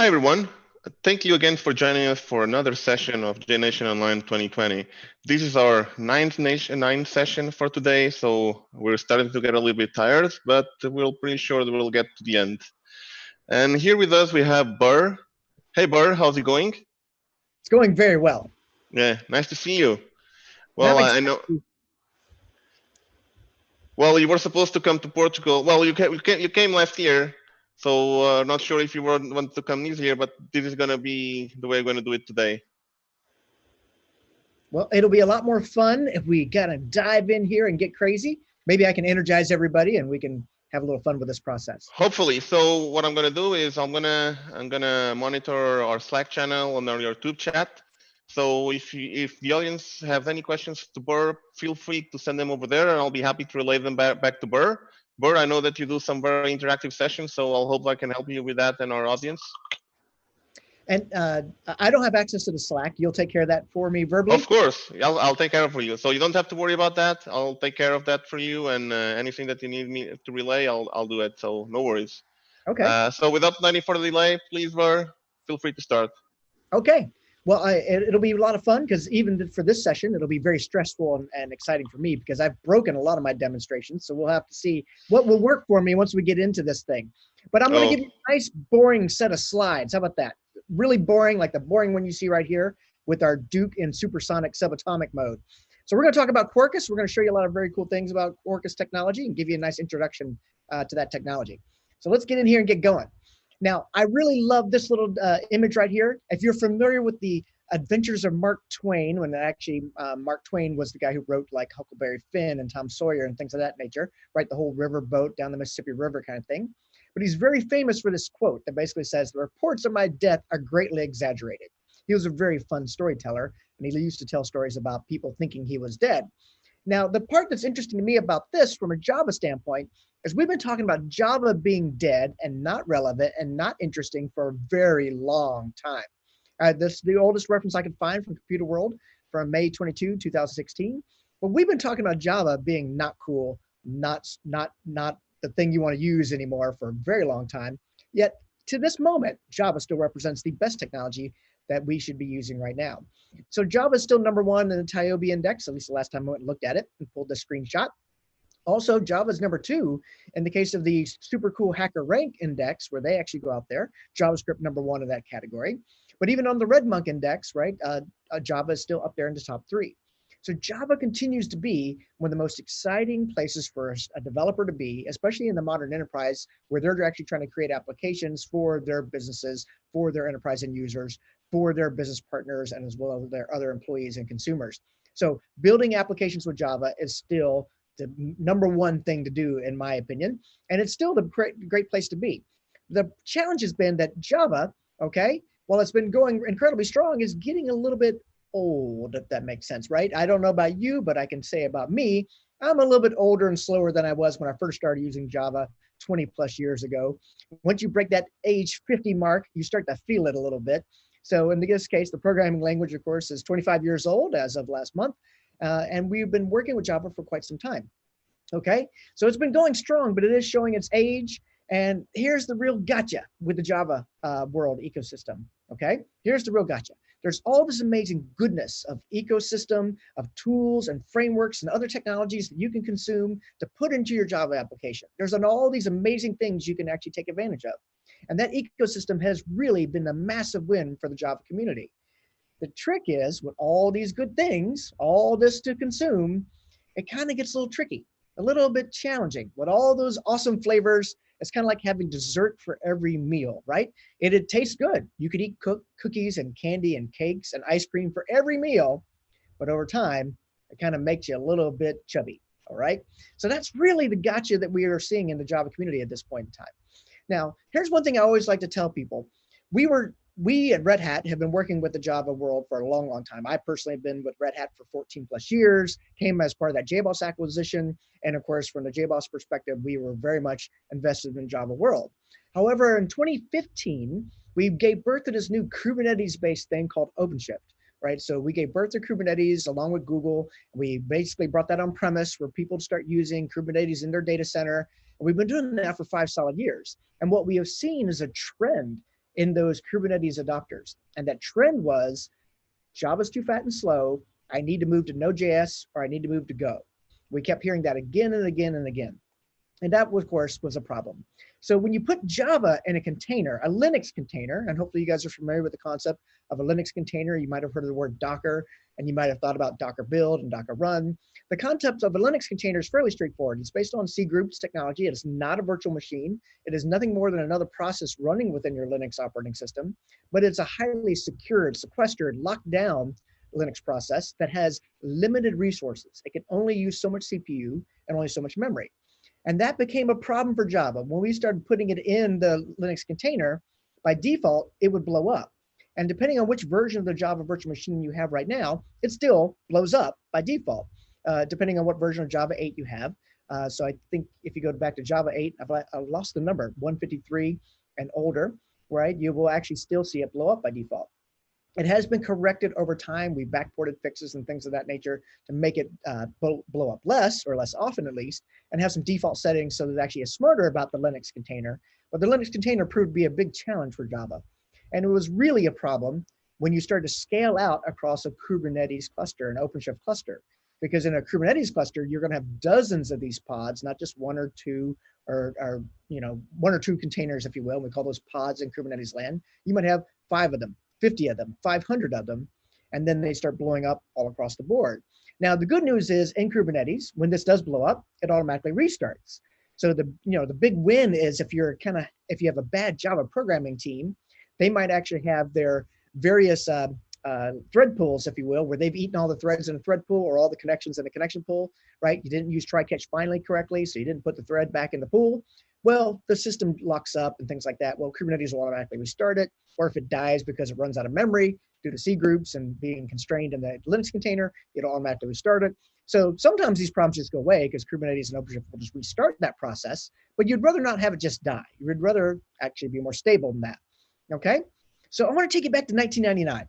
everyone. Thank you again for joining us for another session of JNation Online 2020. This is our ninth session for today, so we're starting to get a little bit tired, but we're pretty sure that we'll get to the end. And here with us we have Burr. Hey Burr, how's it going? It's going very well. Yeah, nice to see you. Well, I know. Well, you were supposed to come to Portugal. Well, you came last year, so not sure if you want to come this year, but this is going to be the way we're going to do it today. Well, it'll be a lot more fun if we kind of dive in here and get crazy. Maybe I can energize everybody and we can have a little fun with this process. Hopefully. So what I'm going to do is I'm gonna monitor our Slack channel and our YouTube chat. So if the audience have any questions to Burr, feel free to send them over there, and I'll be happy to relay them back to Burr. Burr, I know that you do some very interactive sessions, so I'll hope I can help you with that and our audience. And I don't have access to the Slack. You'll take care of that for me verbally? Of course, I'll take care of it for you. So you don't have to worry about that. I'll take care of that for you, and anything that you need me to relay, I'll do it. So no worries. Okay. So without any further delay, please, Burr, feel free to start. Okay. Well, it'll be a lot of fun because even for this session, it'll be very stressful and exciting for me because I've broken a lot of my demonstrations. So we'll have to see what will work for me once we get into this thing. But I'm going to give you a nice, boring set of slides. How about that? Really boring, like the boring one you see right here with our Duke in Supersonic Subatomic mode. So we're going to talk about Quarkus. We're going to show you a lot of very cool things about Quarkus technology and give you a nice introduction to that technology. So let's get in here and get going. Now, I really love this little image right here. If you're familiar with the Adventures of Mark Twain, when actually Mark Twain was the guy who wrote like Huckleberry Finn and Tom Sawyer and things of that nature, right? The whole river boat down the Mississippi River kind of thing. But he's very famous for this quote that basically says, "The reports of my death are greatly exaggerated." He was a very fun storyteller, and he used to tell stories about people thinking he was dead. Now, the part that's interesting to me about this from a Java standpoint is we've been talking about Java being dead and not relevant and not interesting for a very long time. This is the oldest reference I could find from Computer World from May 22, 2016. But we've been talking about Java being not cool, not the thing you want to use anymore for a very long time. Yet to this moment, Java still represents the best technology that we should be using right now. So Java is still #1 in the TIOB index, at least the last time I went and looked at it and pulled the screenshot. Also, Java is #2 in the case of the super cool Hacker Rank index, where they actually go out there. JavaScript #1 in that category. But even on the Red Monk index, right, Java is still up there in the top 3. So Java continues to be one of the most exciting places for a developer to be, especially in the modern enterprise, where they're actually trying to create applications for their businesses, for their enterprise end users, for their business partners, and as well as their other employees and consumers. So building applications with Java is still the #1 thing to do, in my opinion, and it's still the great place to be. The challenge has been that Java, okay, while it's been going incredibly strong, is getting a little bit old, if that makes sense, right? I don't know about you, but I can say about me, I'm a little bit older and slower than I was when I first started using Java 20 plus years ago. Once you break that age 50 mark, you start to feel it a little bit. So in this case, the programming language, of course, is 25 years old as of last month. And we've been working with Java for quite some time. Okay, so it's been going strong, but it is showing its age. And here's the real gotcha with the Java world ecosystem. Okay, here's the real gotcha. There's all this amazing goodness of ecosystem, of tools and frameworks and other technologies that you can consume to put into your Java application. There's all these amazing things you can actually take advantage of. And that ecosystem has really been a massive win for the Java community. The trick is, with all these good things, all this to consume, it kind of gets a little tricky, a little bit challenging. With all those awesome flavors, it's kind of like having dessert for every meal, right? It tastes good. You could eat cookies and candy and cakes and ice cream for every meal, but over time, it kind of makes you a little bit chubby, all right? So that's really the gotcha that we are seeing in the Java community at this point in time. Now, here's one thing I always like to tell people. We at Red Hat have been working with the Java world for a long, long time. I personally have been with Red Hat for 14 plus years, came as part of that Jboss acquisition. And of course, from the Jboss perspective, we were very much invested in the Java world. However, in 2015, we gave birth to this new Kubernetes-based thing called OpenShift, right? So we gave birth to Kubernetes along with Google. We basically brought that on premise for people to start using Kubernetes in their data center. And we've been doing that for 5 solid years. And what we have seen is a trend in those Kubernetes adopters. And that trend was Java's too fat and slow. I need to move to Node.js or I need to move to Go. We kept hearing that again and again and again. And that, of course, was a problem. So when you put Java in a container, a Linux container, and hopefully you guys are familiar with the concept of a Linux container, you might have heard of the word Docker, and you might have thought about Docker build and Docker run. The concept of a Linux container is fairly straightforward. It's based on C groups technology. It is not a virtual machine. It is nothing more than another process running within your Linux operating system, but it's a highly secured, sequestered, locked down Linux process that has limited resources. It can only use so much CPU and only so much memory. And that became a problem for Java. When we started putting it in the Linux container, by default, it would blow up. And depending on which version of the Java virtual machine you have right now, it still blows up by default, depending on what version of Java 8 you have. So I think if you go back to Java 8, I've lost the number, 153 and older, right? You will actually still see it blow up by default. It has been corrected over time. We backported fixes and things of that nature to make it blow up less, or less often at least, and have some default settings so that it actually is smarter about the Linux container. But the Linux container proved to be a big challenge for Java. And it was really a problem when you start to scale out across a Kubernetes cluster, an OpenShift cluster. Because in a Kubernetes cluster, you're going to have dozens of these pods, not just one or two, or one or two containers, if you will. We call those pods in Kubernetes land. You might have 5 of them, 50 of them, 500 of them, and then they start blowing up all across the board. Now, the good news is in Kubernetes, when this does blow up, it automatically restarts. So the big win is if you have a bad Java programming team, they might actually have their various thread pools, if you will, where they've eaten all the threads in a thread pool or all the connections in a connection pool, right? You didn't use try catch finally correctly, so you didn't put the thread back in the pool. Well, the system locks up and things like that. Well, Kubernetes will automatically restart it, or if it dies because it runs out of memory due to C groups and being constrained in the Linux container, it'll automatically restart it. So sometimes these problems just go away because Kubernetes and OpenShift will just restart that process, but you'd rather not have it just die. You'd rather actually be more stable than that, okay? So I want to take you back to 1999,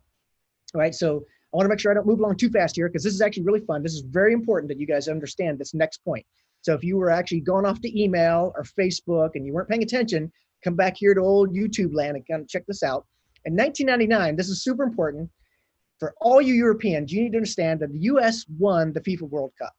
all right? So I want to make sure I don't move along too fast here because this is actually really fun. This is very important that you guys understand this next point. So if you were actually going off to email or Facebook and you weren't paying attention, come back here to old YouTube land and kind of check this out. In 1999, this is super important for all you Europeans. You need to understand that the US won the FIFA World Cup,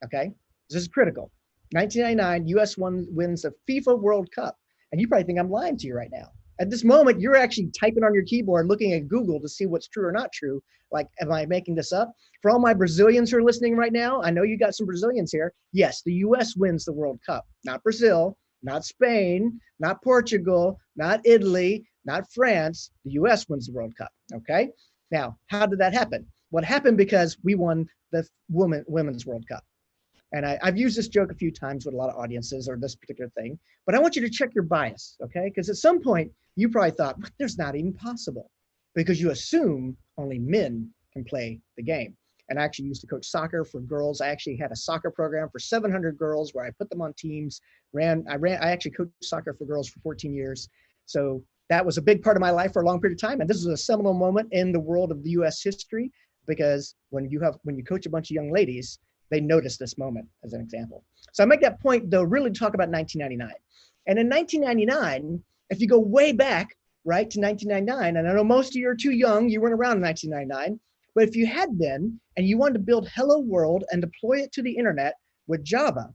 okay? This is critical. 1999, US wins the FIFA World Cup. And you probably think I'm lying to you right now. At this moment, you're actually typing on your keyboard, looking at Google to see what's true or not true. Like, am I making this up? For all my Brazilians who are listening right now, I know you got some Brazilians here. Yes, the US wins the World Cup, not Brazil, not Spain, not Portugal, not Italy, not France. The US wins the World Cup, okay? Now, how did that happen? What happened because we won the Women's World Cup. And I've used this joke a few times with a lot of audiences or this particular thing, but I want you to check your bias, okay? Because at some point, you probably thought, there's not even possible, because you assume only men can play the game. And I actually used to coach soccer for girls. I actually had a soccer program for 700 girls where I put them on teams, I actually coached soccer for girls for 14 years. So that was a big part of my life for a long period of time. And this is a seminal moment in the world of the US history, because when you coach a bunch of young ladies, they notice this moment as an example. So I make that point though, really to talk about 1999. And in 1999, if you go way back, right, to 1999, and I know most of you are too young, you weren't around in 1999, but if you had been and you wanted to build Hello World and deploy it to the internet with Java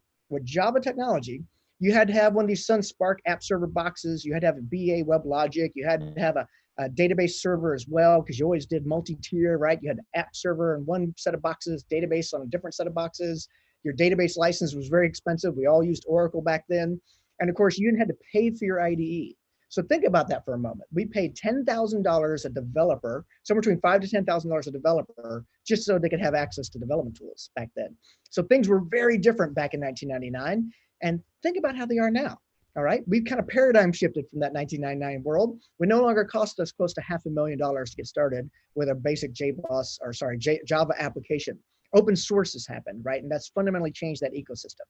technology, you had to have one of these Sun Spark app server boxes, you had to have a BA WebLogic, you had to have a database server as well, because you always did multi-tier, right? You had an app server and one set of boxes, database on a different set of boxes. Your database license was very expensive. We all used Oracle back then. And of course, you didn't have to pay for your IDE. So think about that for a moment. We paid $10,000 a developer, somewhere between $5,000 to $10,000 a developer, just so they could have access to development tools back then. So things were very different back in 1999. And think about how they are now. All right, we've kind of paradigm shifted from that 1999 world. We no longer cost us close to $500,000 to get started with a basic Java application. Open source has happened, right? And that's fundamentally changed that ecosystem.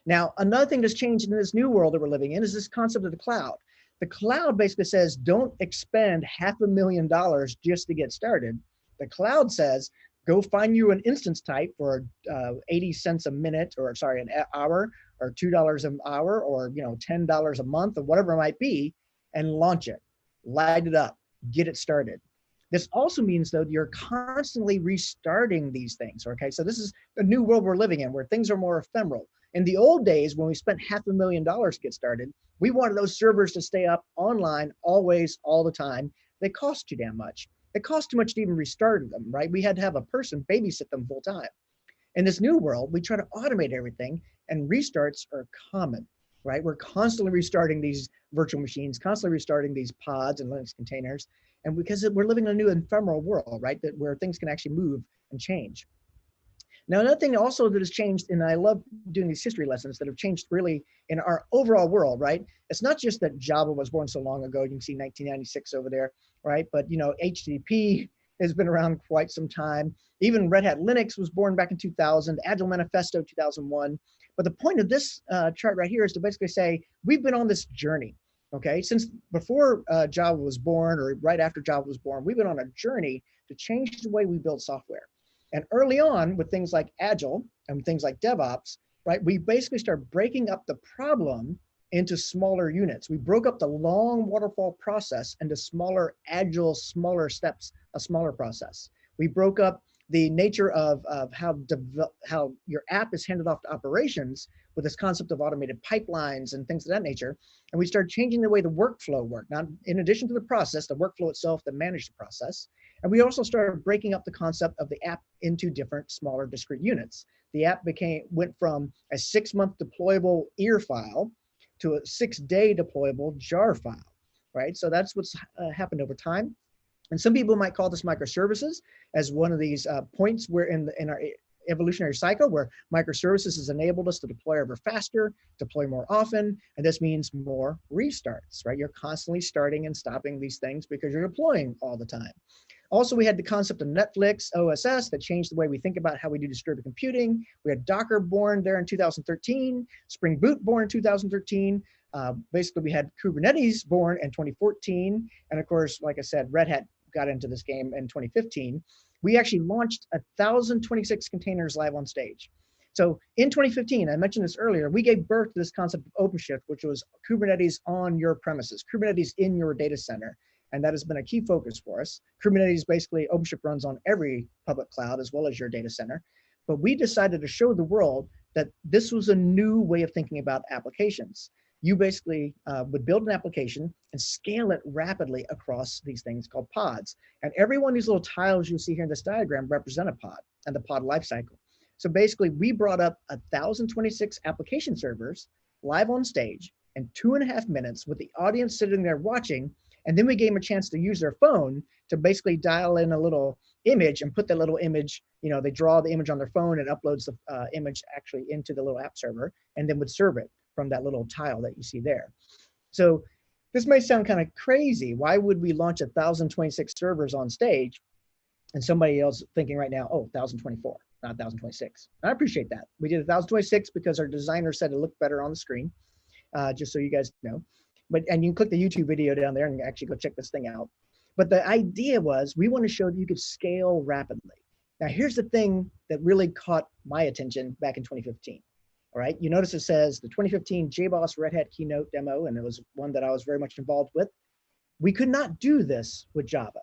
Now, another thing that's changed in this new world that we're living in is this concept of the cloud. The cloud basically says, don't expend $500,000 just to get started. The cloud says, go find you an instance type for 80 cents a minute, or sorry, an hour, or $2 an hour, or $10 a month, or whatever it might be, and launch it. light it up, get it started. This also means, though, you're constantly restarting these things, okay? So this is the new world we're living in where things are more ephemeral. In the old days, when we spent $500,000 to get started, we wanted those servers to stay up online always, all the time. They cost too damn much. It cost too much to even restart them, right? We had to have a person babysit them full time. In this new world, we try to automate everything, and restarts are common, right? We're constantly restarting these virtual machines, constantly restarting these pods and Linux containers. And because we're living in a new ephemeral world, right, that where things can actually move and change. Now, another thing also that has changed, and I love doing these history lessons that have changed really in our overall world, right? It's not just that Java was born so long ago. You can see 1996 over there, right? But, you know, HTTP has been around quite some time. Even Red Hat Linux was born back in 2000, Agile Manifesto 2001. But the point of this chart right here is to basically say, we've been on this journey, okay? Since before Java was born, or right after Java was born, we've been on a journey to change the way we build software. And early on with things like Agile and things like DevOps, right, we basically start breaking up the problem into smaller units. We broke up the long waterfall process into smaller, agile, smaller steps, a smaller process. We broke up the nature of how your app is handed off to operations with this concept of automated pipelines and things of that nature. And we started changing the way the workflow worked. Now, in addition to the process, the workflow itself that managed the process. And we also started breaking up the concept of the app into different smaller discrete units. The app went from a 6-month deployable EAR file to a 6-day deployable jar file, right? So that's what's happened over time. And some people might call this microservices as one of these points where in our evolutionary cycle where microservices has enabled us to deploy ever faster, deploy more often, and this means more restarts, right? You're constantly starting and stopping these things because you're deploying all the time. Also, we had the concept of Netflix OSS that changed the way we think about how we do distributed computing. We had Docker born there in 2013, Spring Boot born in 2013. Basically, we had Kubernetes born in 2014. And of course, like I said, Red Hat got into this game in 2015. We actually launched 1,026 containers live on stage. So in 2015, I mentioned this earlier, we gave birth to this concept of OpenShift, which was Kubernetes on your premises, Kubernetes in your data center. And that has been a key focus for us. Kubernetes, basically, OpenShift runs on every public cloud as well as your data center. But we decided to show the world that this was a new way of thinking about applications. You basically would build an application and scale it rapidly across these things called pods. And every one of these little tiles you'll see here in this diagram represent a pod and the pod lifecycle. So basically, we brought up 1,026 application servers live on stage in 2.5 minutes with the audience sitting there watching. And then we gave them a chance to use their phone to basically dial in a little image and put that little image, you know, they draw the image on their phone and uploads the image actually into the little app server and then would serve it from that little tile that you see there. So this may sound kind of crazy. Why would we launch 1,026 servers on stage and somebody else thinking right now, oh, 1,024, not 1,026. I appreciate that. We did 1,026 because our designer said it looked better on the screen, just so you guys know. And you can click the YouTube video down there and actually go check this thing out. But the idea was we want to show that you could scale rapidly. Now, here's the thing that really caught my attention back in 2015. All right, you notice it says the 2015 Jboss Red Hat Keynote demo, and it was one that I was very much involved with. We could not do this with Java.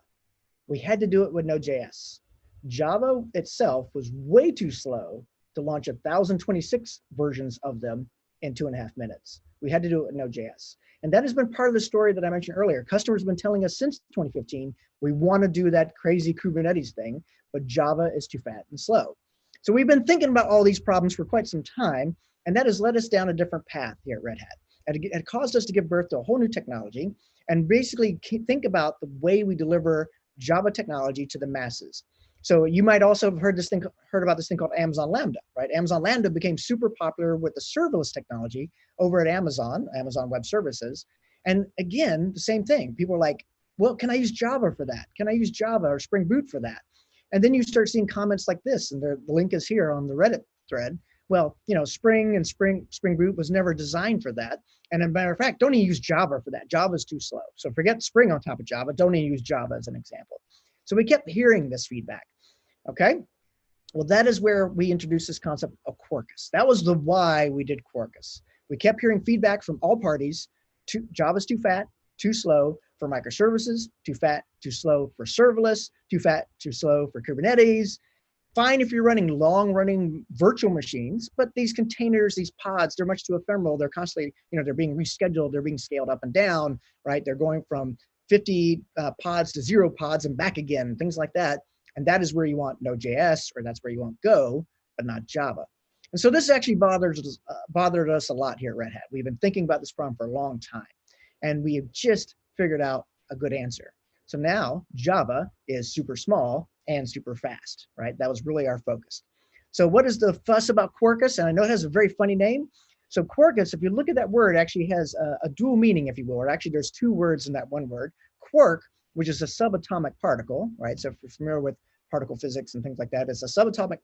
We had to do it with Node.js. Java itself was way too slow to launch 1,026 versions of them in 2.5 minutes. We had to do it with Node.js. And that has been part of the story that I mentioned earlier. Customers have been telling us since 2015, we want to do that crazy Kubernetes thing, but Java is too fat and slow. So we've been thinking about all these problems for quite some time, and that has led us down a different path here at Red Hat. And it caused us to give birth to a whole new technology and basically think about the way we deliver Java technology to the masses. So you might also have heard about this thing called Amazon Lambda, right? Amazon Lambda became super popular with the serverless technology over at Amazon Web Services. And again, the same thing. People are like, well, can I use Java for that? Can I use Java or Spring Boot for that? And then you start seeing comments like this, and the link is here on the Reddit thread. Well, you know, Spring Boot was never designed for that. And as a matter of fact, don't even use Java for that. Java is too slow. So forget Spring on top of Java. Don't even use Java as an example. So we kept hearing this feedback. Okay, well, that is where we introduced this concept of Quarkus. That was the why we did Quarkus. We kept hearing feedback from all parties. Java's too fat, too slow. for microservices, too fat, too slow for serverless, too fat, too slow for Kubernetes. Fine if you're running long-running virtual machines, but these containers, these pods, they're much too ephemeral. They're constantly, they're being rescheduled. They're being scaled up and down, right? They're going from 50 pods to 0 pods and back again, things like that. And that is where you want Node.js, or that's where you want Go, but not Java. And so this actually bothered us a lot here at Red Hat. We've been thinking about this problem for a long time, and we have just figured out a good answer. So now Java is super small and super fast, right? That was really our focus. So what is the fuss about Quarkus? And I know it has a very funny name. So Quarkus, if you look at that word, actually has a dual meaning, if you will, or actually there's 2 words in that one word. Quark, which is a subatomic particle, right? So if you're familiar with particle physics and things like that, it's a subatomic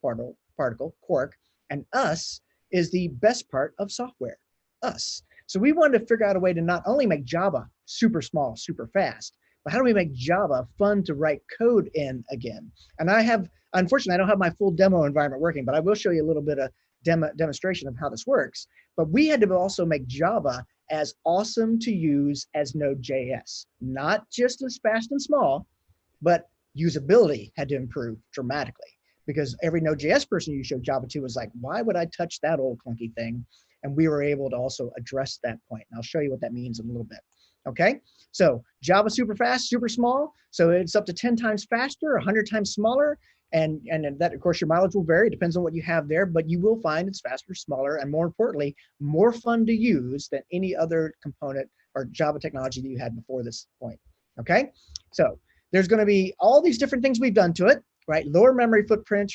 particle, quark, and us is the best part of software, us. So we wanted to figure out a way to not only make Java super small, super fast, but how do we make Java fun to write code in again? And unfortunately, I don't have my full demo environment working, but I will show you a little bit of demonstration of how this works. But we had to also make Java as awesome to use as Node.js, not just as fast and small, but usability had to improve dramatically, because every Node.js person you showed Java to was like, why would I touch that old clunky thing? And we were able to also address that point. And I'll show you what that means in a little bit. Okay, so Java super fast, super small. So it's up to 10 times faster, 100 times smaller. And that, of course, your mileage will vary. Depends on what you have there, but you will find it's faster, smaller, and more importantly, more fun to use than any other component or Java technology that you had before this point. Okay, so there's going to be all these different things we've done to it, right? Lower memory footprint,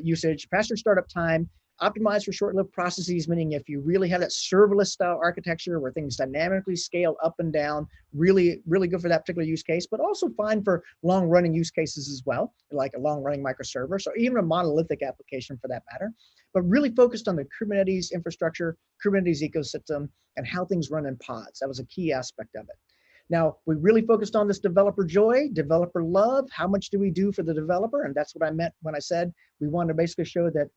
usage, faster startup time, optimized for short-lived processes, meaning if you really have that serverless style architecture where things dynamically scale up and down, really, really good for that particular use case, but also fine for long-running use cases as well, like a long-running microservice or even a monolithic application for that matter, but really focused on the Kubernetes infrastructure, Kubernetes ecosystem, and how things run in pods. That was a key aspect of it. Now, we really focused on this developer joy, developer love. How much do we do for the developer? And that's what I meant when I said we wanted to basically show that,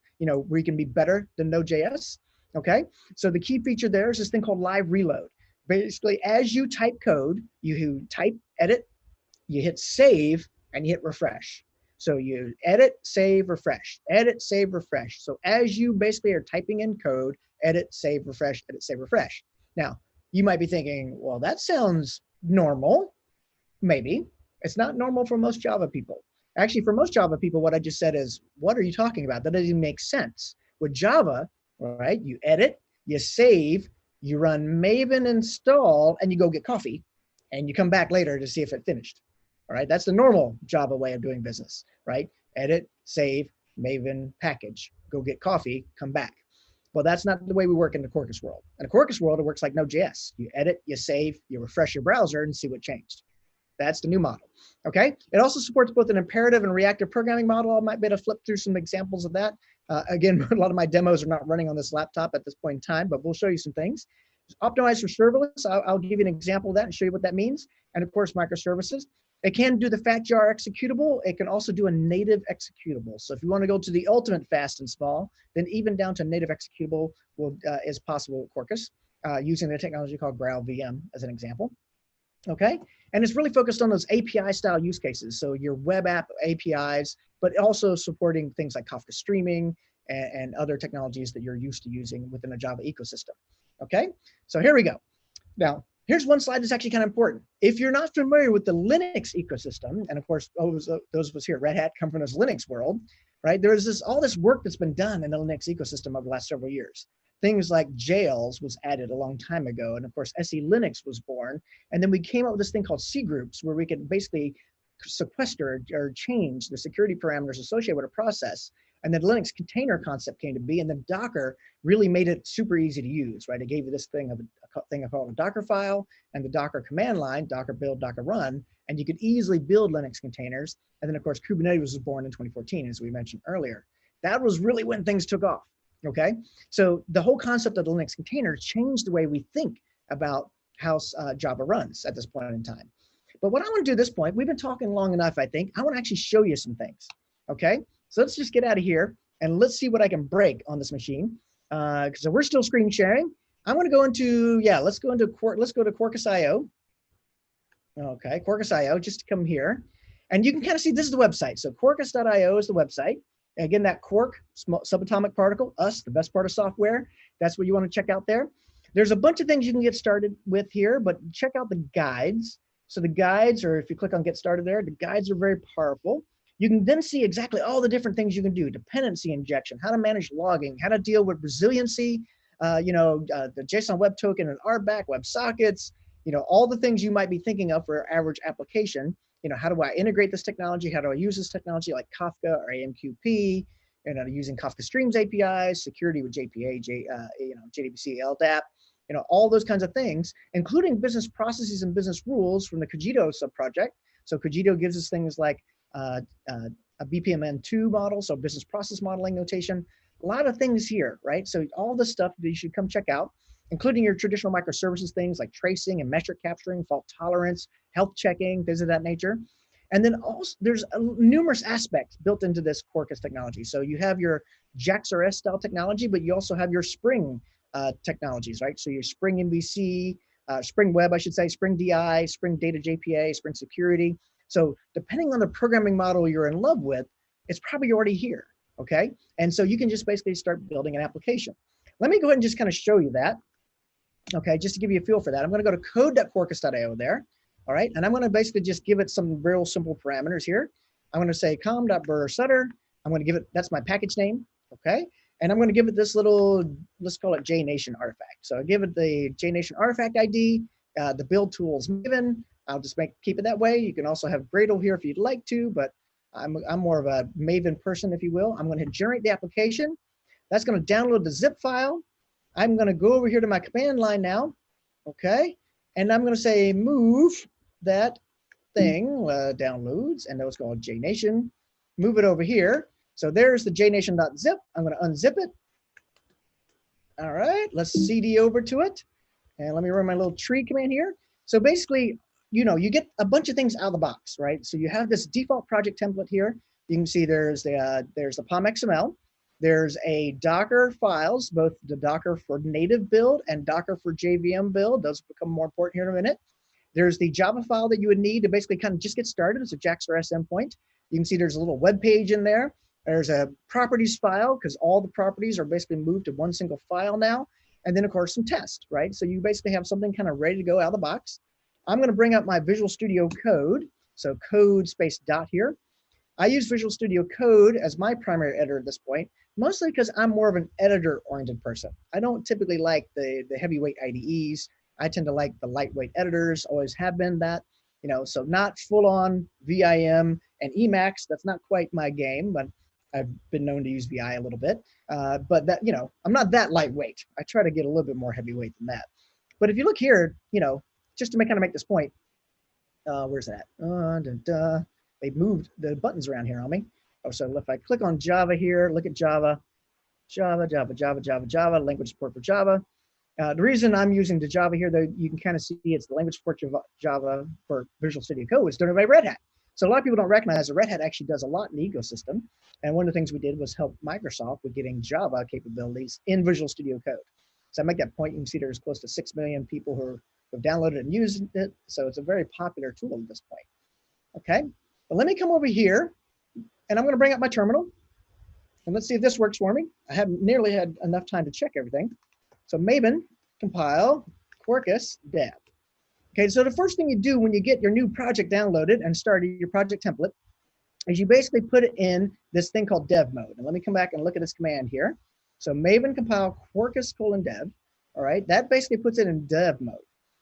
we can be better than Node.js. Okay, so the key feature there is this thing called live reload. Basically, as you type code, you type, edit, you hit save, and you hit refresh. So you edit, save, refresh, edit, save, refresh. So as you basically are typing in code, edit, save, refresh, edit, save, refresh. Now, you might be thinking, well, that sounds normal. Maybe. It's not normal for most Java people. Actually, for most Java people, what I just said is, what are you talking about? That doesn't even make sense. With Java, right, you edit, you save, you run Maven install, and you go get coffee, and you come back later to see if it finished. All right, that's the normal Java way of doing business, right? Edit, save, Maven package, go get coffee, come back. Well, that's not the way we work in the Quarkus world. In the Quarkus world, it works like Node.js. You edit, you save, you refresh your browser and see what changed. That's the new model, okay? It also supports both an imperative and reactive programming model. I might be able to flip through some examples of that. Again, a lot of my demos are not running on this laptop at this point in time, but we'll show you some things. It's optimized for serverless. I'll give you an example of that and show you what that means. And of course, microservices. It can do the fat jar executable. It can also do a native executable. So if you want to go to the ultimate fast and small, then even down to native executable is possible with Quarkus, using the technology called GraalVM as an example. Okay, and it's really focused on those API style use cases. So your web app APIs, but also supporting things like Kafka streaming and other technologies that you're used to using within a Java ecosystem. Okay, so here we go. Now, here's one slide that's actually kind of important. If you're not familiar with the Linux ecosystem, and of course, those of us here at Red Hat come from this Linux world, right? There's all this work that's been done in the Linux ecosystem over the last several years. Things like Jails was added a long time ago. And of course, SE Linux was born. And then we came up with this thing called C groups, where we could basically sequester or change the security parameters associated with a process. And then Linux container concept came to be. And then Docker really made it super easy to use, right? It gave you this thing of a thing called a Docker file and the Docker command line, Docker build, Docker run. And you could easily build Linux containers. And then of course, Kubernetes was born in 2014, as we mentioned earlier. That was really when things took off. Okay, so the whole concept of the Linux container changed the way we think about how Java runs at this point in time. But what I want to do at this point, we've been talking long enough, I think. I want to actually show you some things. Okay, so let's just get out of here and let's see what I can break on this machine. So we're still screen sharing. I want to go into, let's go to Quarkus.io. Okay, Quarkus.io, just to come here. And you can kind of see this is the website. So Quarkus.io is the website. Again, that quark, subatomic particle, us, the best part of software. That's what you want to check out there. There's a bunch of things you can get started with here, but check out the guides. So the guides, or if you click on get started there, the guides are very powerful. You can then see exactly all the different things you can do: dependency injection, how to manage logging, how to deal with resiliency, the JSON web token and RBAC, WebSockets, all the things you might be thinking of for your average application. How do I integrate this technology? How do I use this technology like Kafka or AMQP? Using Kafka Streams APIs, security with JPA, JDBC, LDAP, all those kinds of things, including business processes and business rules from the Cogito subproject. So Cogito gives us things like a BPMN2 model, so business process modeling notation, a lot of things here, right? So all the stuff that you should come check out, including your traditional microservices things like tracing and metric capturing, fault tolerance, health checking, things of that nature. And then also there's numerous aspects built into this Quarkus technology. So you have your JAX-RS style technology, but you also have your Spring technologies, right? So your Spring MVC, Spring Web, I should say, Spring DI, Spring Data JPA, Spring Security. So depending on the programming model you're in love with, it's probably already here, okay? And so you can just basically start building an application. Let me go ahead and just kind of show you that, okay, just to give you a feel for that. I'm going to go to code.quarkus.io there, all right? And I'm going to basically just give it some real simple parameters here. I'm going to say com.burr Sutter. I'm going to give it, that's my package name, okay? And I'm going to give it this little, let's call it JNation artifact. So I give it the JNation artifact ID, the build tools Maven. I'll just keep it that way. You can also have Gradle here if you'd like to, but I'm more of a Maven person, if you will. I'm going to generate the application. That's going to download the zip file. I'm going to go over here to my command line now, okay? And I'm going to say move that thing, downloads, and that was called JNation. Move it over here. So there's the jnation.zip. I'm going to unzip it. All right, let's CD over to it. And let me run my little tree command here. So basically, you get a bunch of things out of the box, right? So you have this default project template here. You can see there's the POM XML. There's a Docker files, both the Docker for native build and Docker for JVM build. Those become more important here in a minute. There's the Java file that you would need to basically kind of just get started. It's a JAX-RS endpoint. You can see there's a little web page in there. There's a properties file because all the properties are basically moved to one single file now. And then of course some tests, right? So you basically have something kind of ready to go out of the box. I'm going to bring up my Visual Studio Code. So code space dot here. I use Visual Studio Code as my primary editor at this point, mostly because I'm more of an editor-oriented person. I don't typically like the heavyweight IDEs. I tend to like the lightweight editors, always have been that, so not full-on VIM and Emacs. That's not quite my game, but I've been known to use VI a little bit. But that, I'm not that lightweight. I try to get a little bit more heavyweight than that. But if you look here, just to kind of make this point, where's that? They moved the buttons around here on me. Oh, so if I click on Java here, look at Java, language support for Java. The reason I'm using the Java here, though, you can kind of see it's the language support Java for Visual Studio Code is done by Red Hat. So a lot of people don't recognize that Red Hat actually does a lot in the ecosystem. And one of the things we did was help Microsoft with getting Java capabilities in Visual Studio Code. So I make that point, you can see there's close to 6 million people who have downloaded and used it. So it's a very popular tool at this point. Okay, but let me come over here and I'm going to bring up my terminal. And let's see if this works for me. I haven't nearly had enough time to check everything. So Maven, compile, Quarkus, dev. Okay, so the first thing you do when you get your new project downloaded and started your project template is you basically put it in this thing called dev mode. And let me come back and look at this command here. So Maven compile Quarkus:dev. All right, that basically puts it in dev mode.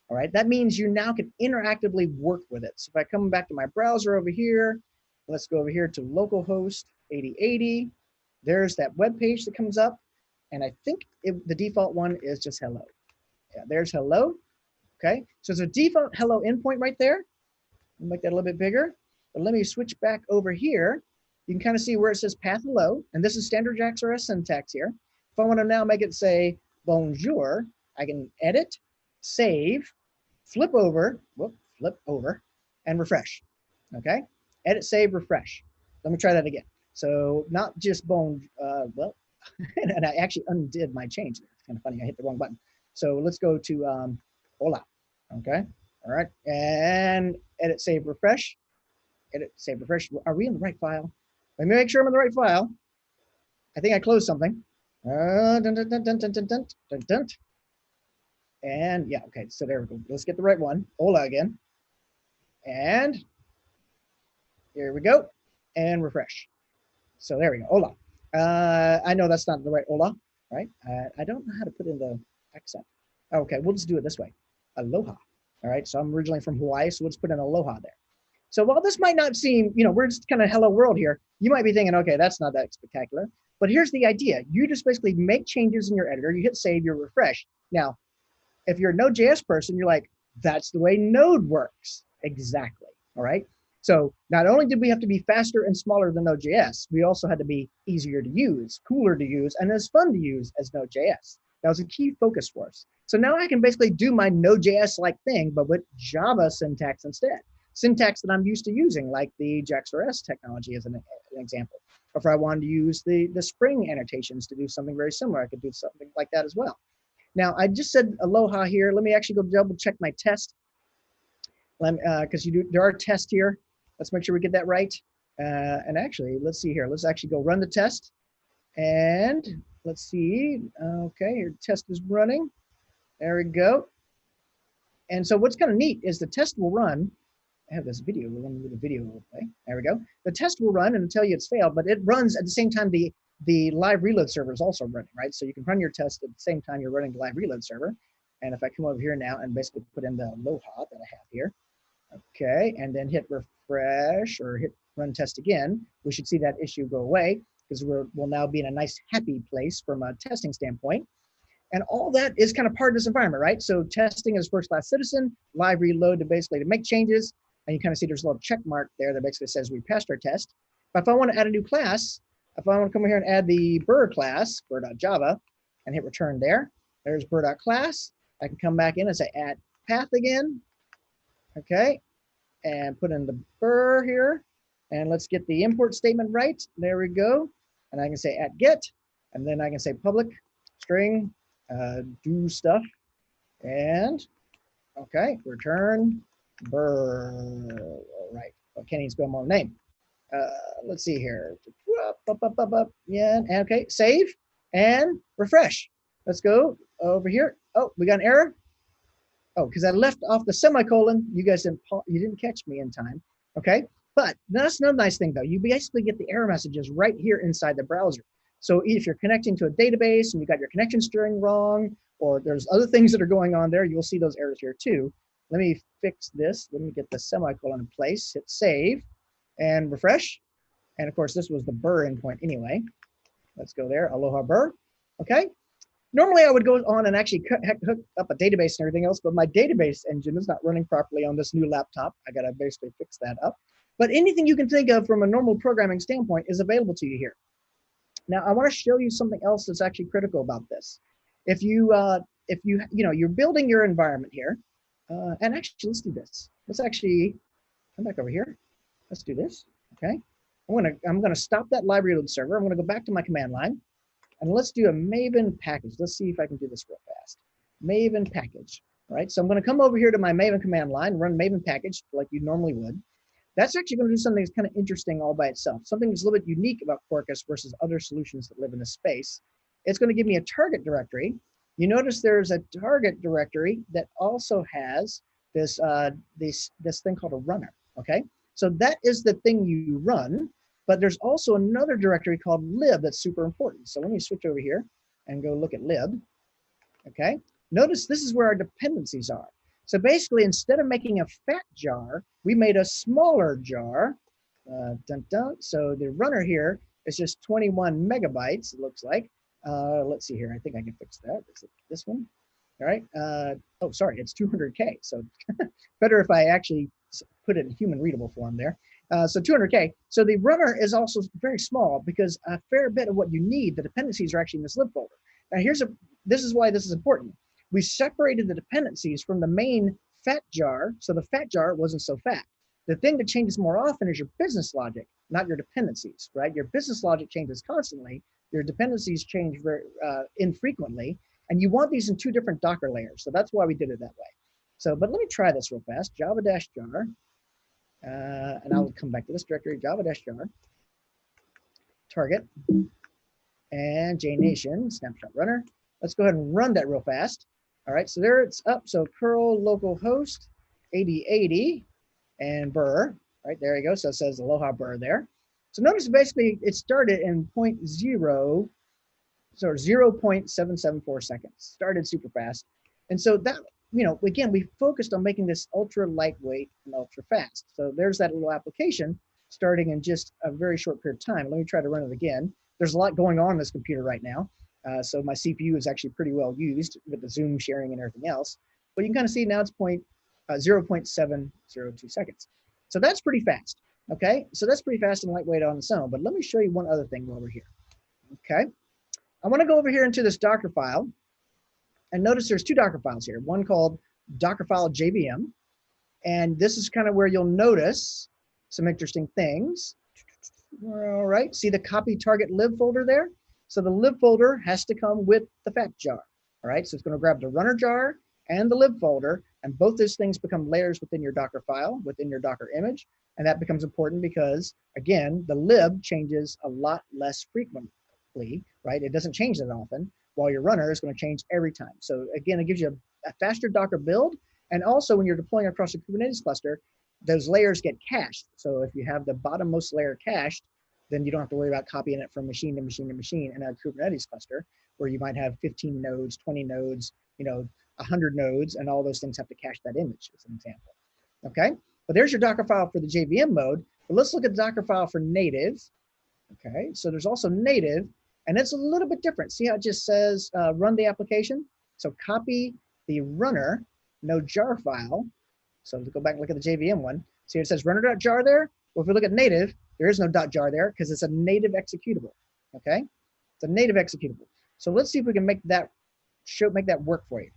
All right, that means you now can interactively work with it. So if I come back to my browser over here, let's go over here to localhost 8080. There's that web page that comes up. And I think the default one is just hello. Yeah, there's hello. Okay, so it's a default hello endpoint right there. I'll make that a little bit bigger. But let me switch back over here. You can kind of see where it says path hello. And this is standard JAX-RS syntax here. If I want to now make it say bonjour, I can edit, save, flip over, and refresh. Okay, edit, save, refresh. Let me try that again. So not just and I actually undid my change. It's kind of funny, I hit the wrong button. So let's go to hola, okay? All right, and edit, save, refresh. Edit, save, refresh. Are we in the right file? Let me make sure I'm in the right file. I think I closed something. Dun, dun, dun, dun, dun, dun, dun, dun, dun. And yeah, okay, so there we go. Let's get the right one. Hola again. And here we go. And refresh. So there we go. Hola. I know that's not the right hola, right? I don't know how to put in the accent. Okay, we'll just do it this way. Aloha. All right, so I'm originally from Hawaii, so let's put in aloha there. So while this might not seem, we're just kind of hello world here, you might be thinking, okay, that's not that spectacular. But here's the idea. You just basically make changes in your editor, you hit save, you refresh. Now, if you're a Node.js person, you're like, that's the way Node works. Exactly, all right? So not only did we have to be faster and smaller than Node.js, we also had to be easier to use, cooler to use, and as fun to use as Node.js. That was a key focus for us. So now I can basically do my Node.js-like thing, but with Java syntax instead. Syntax that I'm used to using, like the JAX-RS technology as an example. Or if I wanted to use the Spring annotations to do something very similar, I could do something like that as well. Now, I just said aloha here. Let me actually go double check my test. Because there are tests here. Let's make sure we get that right. And actually, let's see here. Let's actually go run the test. And let's see. Okay, your test is running. There we go. And so what's kind of neat is the test will run. I have this video. We're going to do the video real quick. There we go. The test will run and tell you it's failed, but it runs at the same time the live reload server is also running, right? So you can run your test at the same time you're running the live reload server. And if I come over here now and basically put in the aloha that I have here, okay, and then hit refresh or hit run test again, we should see that issue go away because we'll now be in a nice happy place from a testing standpoint. And all that is kind of part of this environment, right? So testing as first-class citizen, live reload to basically to make changes. And you kind of see there's a little check mark there that basically says we passed our test. But if I want to add a new class, if I want to come here and add the Burr class, Burr.java, and hit return there, there's Burr.class. I can come back in and say add path again. Okay, and put in the Burr here. And let's get the import statement right. There we go. And I can say add get, and then I can say public string do stuff. And okay, return Burr. All right. Well, can't even spell my own name. Let's see here. Yeah. Okay. Save and refresh. Let's go over here. Oh, we got an error. Oh, because I left off the semicolon. You guys didn't catch me in time. Okay. But that's another nice thing though. You basically get the error messages right here inside the browser. So if you're connecting to a database and you got your connection string wrong, or there's other things that are going on there, you'll see those errors here too. Let me fix this. Let me get the semicolon in place, hit save and refresh. And of course, this was the Burr endpoint anyway. Let's go there, aloha Burr. Okay. Normally I would go on and actually hook up a database and everything else, but my database engine is not running properly on this new laptop. I got to basically fix that up. But anything you can think of from a normal programming standpoint is available to you here. Now, I want to show you something else that's actually critical about this. If you're building your environment here, and actually, let's do this. Let's actually come back over here. Let's do this. Okay. I'm gonna stop that live reload server. I'm gonna go back to my command line, and let's do a Maven package. Let's see if I can do this real fast. Maven package. All right. So I'm gonna come over here to my Maven command line, run Maven package like you normally would. That's actually going to do something that's kind of interesting all by itself. Something that's a little bit unique about Quarkus versus other solutions that live in this space. It's going to give me a target directory. You notice there's a target directory that also has this thing called a runner. Okay, so that is the thing you run, but there's also another directory called lib that's super important. So let me switch over here and go look at lib. Okay, notice this is where our dependencies are. So basically, instead of making a fat jar, we made a smaller jar. So the runner here is just 21 megabytes, it looks like. Let's see here. I think I can fix that. Is it this one? All right. Oh, sorry. It's 200K. So better if I actually put it in human readable form there. So 200K. So the runner is also very small because a fair bit of what you need, the dependencies are actually in this lib folder. Now this is why this is important. We separated the dependencies from the main fat jar, so the fat jar wasn't so fat. The thing that changes more often is your business logic, not your dependencies, right? Your business logic changes constantly. Your dependencies change very infrequently, and you want these in two different Docker layers. So that's why we did it that way. So, but let me try this real fast. Java-jar, and I'll come back to this directory, Java-jar, target, and JNation, snapshot runner. Let's go ahead and run that real fast. All right, so there it's up. So curl localhost 8080 and Burr, right, there you go. So it says aloha Burr there. So notice basically it started in 0.774 seconds, started super fast. And so that, again, we focused on making this ultra lightweight and ultra fast. So there's that little application starting in just a very short period of time. Let me try to run it again. There's a lot going on this computer right now. So my CPU is actually pretty well used with the Zoom sharing and everything else. But you can kind of see now it's 0.702 seconds. So that's pretty fast, okay? So that's pretty fast and lightweight on its own. But let me show you one other thing while we're here, okay? I want to go over here into this Docker file. And notice there's two Docker files here. One called Dockerfile JVM. And this is kind of where you'll notice some interesting things. All right, see the copy target lib folder there? So the lib folder has to come with the fat jar. All right, so it's going to grab the runner jar and the lib folder, and both those things become layers within your Docker file, within your Docker image. And that becomes important because, again, the lib changes a lot less frequently, right? It doesn't change that often, while your runner is going to change every time. So again, it gives you a faster Docker build. And also when you're deploying across a Kubernetes cluster, those layers get cached. So if you have the bottommost layer cached, then you don't have to worry about copying it from machine to machine to machine in a Kubernetes cluster where you might have 15 nodes, 20 nodes, 100 nodes, and all those things have to cache that image as an example. Okay, but there's your Docker file for the JVM mode. But let's look at the Docker file for native. Okay, so there's also native, and it's a little bit different. See how it just says run the application? So copy the runner Node.jar file. So to go back and look at the JVM one, see it says runner.jar there? Well, if we look at native, there is no .jar there because it's a native executable, okay? It's a native executable. So let's see if we can make that work for you.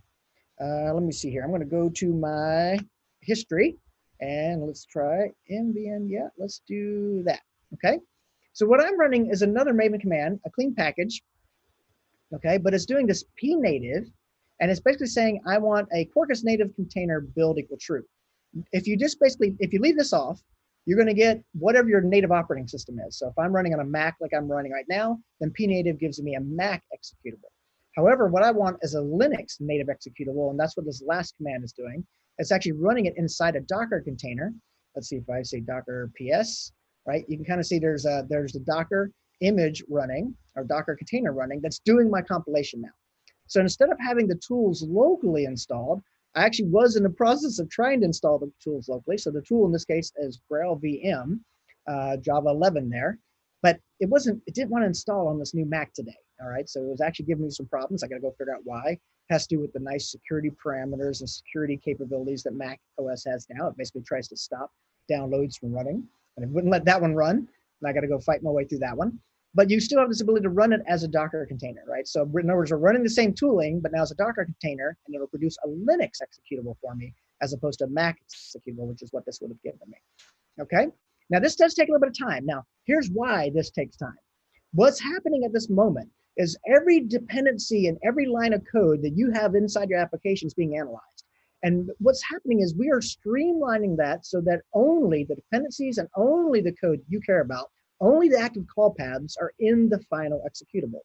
Let me see here. I'm gonna go to my history and let's try nvn, yeah, let's do that, okay? So what I'm running is another Maven command, a clean package, okay? But it's doing this pnative, and it's basically saying, I want a Quarkus native container build equal true. If you leave this off, you're going to get whatever your native operating system is. So if I'm running on a Mac like I'm running right now, then pnative gives me a Mac executable. However, what I want is a Linux native executable, and that's what this last command is doing. It's actually running it inside a Docker container. Let's see if I say Docker PS, right? You can kind of see there's the Docker image running, or Docker container running, that's doing my compilation now. So instead of having the tools locally installed, I actually was in the process of trying to install the tools locally. So the tool in this case is Grail VM, Java 11 there, but it didn't want to install on this new Mac today. All right, so it was actually giving me some problems. I got to go figure out why. It has to do with the nice security parameters and security capabilities that Mac OS has now. It basically tries to stop downloads from running, and it wouldn't let that one run. And I got to go fight my way through that one. But you still have this ability to run it as a Docker container, right? So in other words, we're running the same tooling, but now as a Docker container, and it'll produce a Linux executable for me, as opposed to a Mac executable, which is what this would have given me, okay? Now this does take a little bit of time. Now, here's why this takes time. What's happening at this moment is every dependency and every line of code that you have inside your application is being analyzed. And what's happening is we are streamlining that so that only the dependencies and only the code you care about, only the active call paths are in the final executable.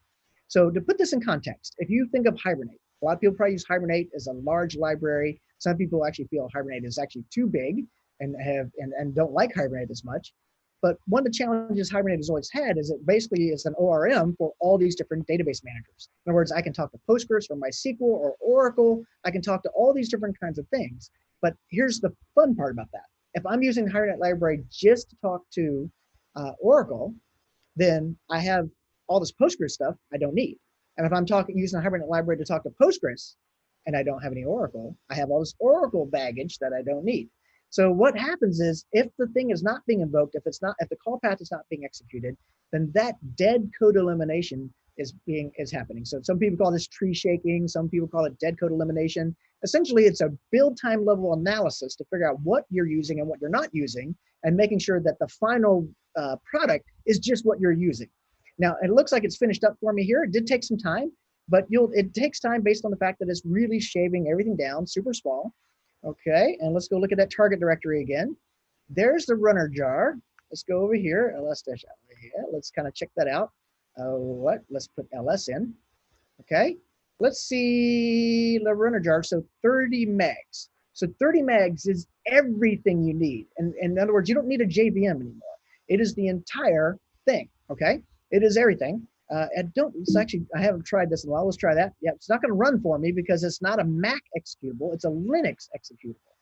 So to put this in context, if you think of Hibernate, a lot of people probably use Hibernate as a large library. Some people actually feel Hibernate is actually too big and don't like Hibernate as much. But one of the challenges Hibernate has always had is it basically is an ORM for all these different database managers. In other words, I can talk to Postgres or MySQL or Oracle. I can talk to all these different kinds of things. But here's the fun part about that. If I'm using the Hibernate library just to talk to Oracle, then I have all this Postgres stuff I don't need. And if I'm using the Hibernate library to talk to Postgres and I don't have any Oracle, I have all this Oracle baggage that I don't need. So what happens is if the thing is not being invoked, if the call path is not being executed, then that dead code elimination is happening. So some people call this tree shaking, some people call it dead code elimination. Essentially, it's a build time level analysis to figure out what you're using and what you're not using, and making sure that the final product is just what you're using. Now, it looks like it's finished up for me here. It did take some time, but it takes time based on the fact that it's really shaving everything down super small. Okay, and let's go look at that target directory again. There's the runner jar. Let's go over here, ls-. Let's kind of check that out. Let's put ls in. Okay, let's see the runner jar. So 30 megs. So 30 megs is everything you need. And in other words, you don't need a JVM anymore. It is the entire thing. Okay, it is everything. I haven't tried this in a while. Let's try that. Yeah, it's not going to run for me because it's not a Mac executable. It's a Linux executable.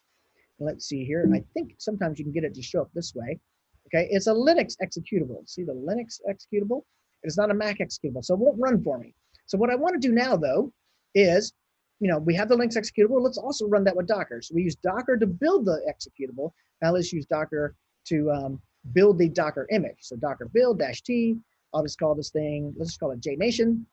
Let's see here. I think sometimes you can get it to show up this way. Okay, it's a Linux executable. See the Linux executable? It's not a Mac executable, so it won't run for me. So what I want to do now, though, is, we have the Linux executable. Let's also run that with Docker. So we use Docker to build the executable. Now let's use Docker to build the Docker image. So Docker build -t. I'll just call this thing, let's just call it JNation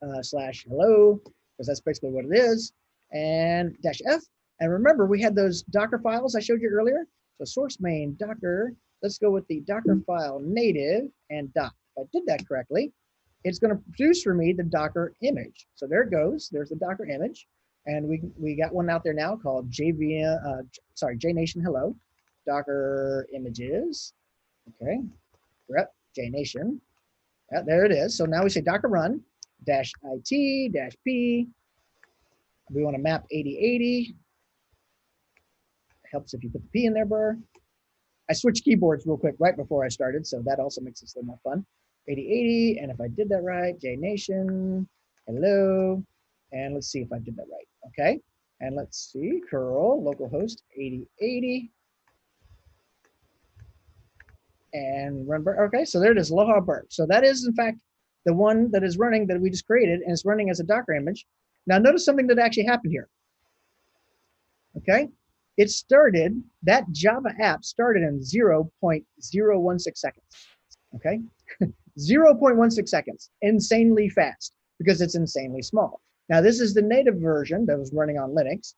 /hello, because that's basically what it is, and -f. And remember, we had those Docker files I showed you earlier. So source main Docker, let's go with the Docker file native and dot. If I did that correctly, it's going to produce for me the Docker image. So there it goes. There's the Docker image. And we got one out there now called JNation hello, Docker images. Okay, rep JNation. Yeah, there it is. So now we say Docker run -it -p. We want to map 8080. Helps if you put the P in there, Burr. I switched keyboards real quick right before I started, so that also makes this a little more fun. 8080, and if I did that right, JNation, hello, and let's see if I did that right. Okay, and let's see, curl localhost 8080, and run Burr. Okay, so there it is, Aloha Burr. So that is in fact the one that is running that we just created, and it's running as a Docker image. Now notice something that actually happened here. Okay. It started, that Java app started in 0.016 seconds, okay? 0.16 seconds, insanely fast, because it's insanely small. Now, this is the native version that was running on Linux,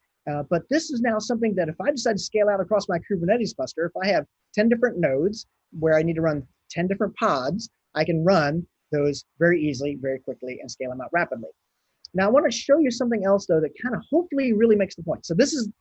but this is now something that if I decide to scale out across my Kubernetes cluster, if I have 10 different nodes where I need to run 10 different pods, I can run those very easily, very quickly, and scale them out rapidly. Now, I want to show you something else, though, that kind of hopefully really makes the point. So this is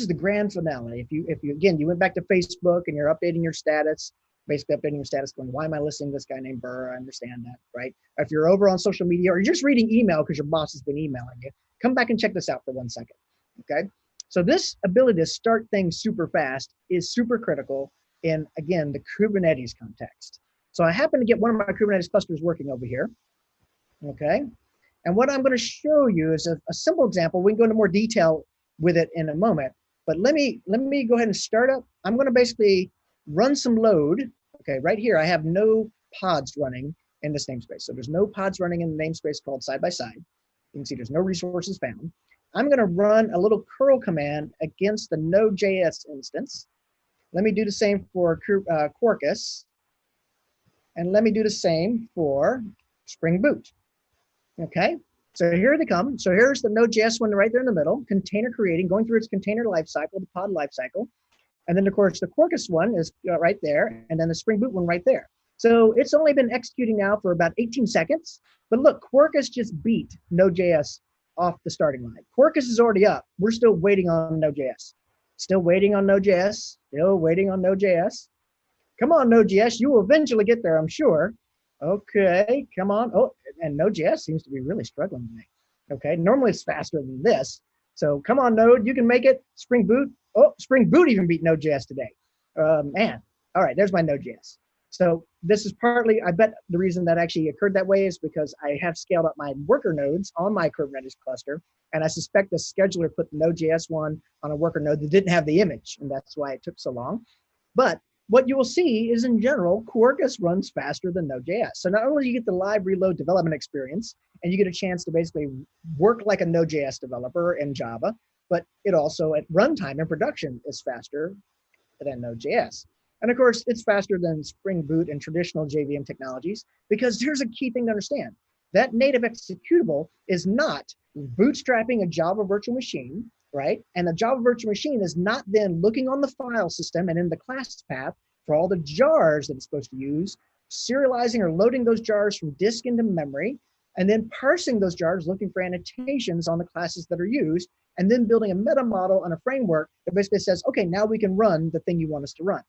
the grand finale. If you again, you went back to Facebook and you're updating your status, basically updating your status going, why am I listening to this guy named Burr? I understand that, right? Or if you're over on social media or you're just reading email because your boss has been emailing you, come back and check this out for 1 second, okay? So this ability to start things super fast is super critical in, again, the Kubernetes context. So I happen to get one of my Kubernetes clusters working over here, okay? And what I'm going to show you is a simple example. We can go into more detail with it in a moment, but let me go ahead and start up. I'm going to basically run some load. Okay, right here I have no pods running in this namespace. So there's no pods running in the namespace called side by side. You can see there's no resources found. I'm going to run a little curl command against the Node.js instance. Let me do the same for Quarkus, and let me do the same for Spring Boot. Okay. So here they come. So here's the Node.js one right there in the middle, container creating, going through its container lifecycle, the pod lifecycle. And then, of course, the Quarkus one is right there, and then the Spring Boot one right there. So it's only been executing now for about 18 seconds. But look, Quarkus just beat Node.js off the starting line. Quarkus is already up. We're still waiting on Node.js. Still waiting on Node.js. Still waiting on Node.js. Come on, Node.js. You will eventually get there, I'm sure. Okay, come on. Oh, and Node.js seems to be really struggling today. Okay, normally it's faster than this. So come on, Node, you can make it. Spring Boot. Oh, Spring Boot even beat Node.js today. Man, all right, there's my Node.js. So this is partly, I bet the reason that actually occurred that way is because I have scaled up my worker nodes on my Kubernetes cluster, and I suspect the scheduler put the Node.js one on a worker node that didn't have the image, and that's why it took so long. But what you will see is, in general, Quarkus runs faster than Node.js. So not only do you get the live reload development experience, and you get a chance to basically work like a Node.js developer in Java, but it also, at runtime and production, is faster than Node.js. And of course, it's faster than Spring Boot and traditional JVM technologies, because here's a key thing to understand. That native executable is not bootstrapping a Java virtual machine, right? And the Java virtual machine is not then looking on the file system and in the class path for all the jars that it's supposed to use, serializing or loading those jars from disk into memory, and then parsing those jars, looking for annotations on the classes that are used, and then building a meta model and a framework that basically says, okay, now we can run the thing you want us to run.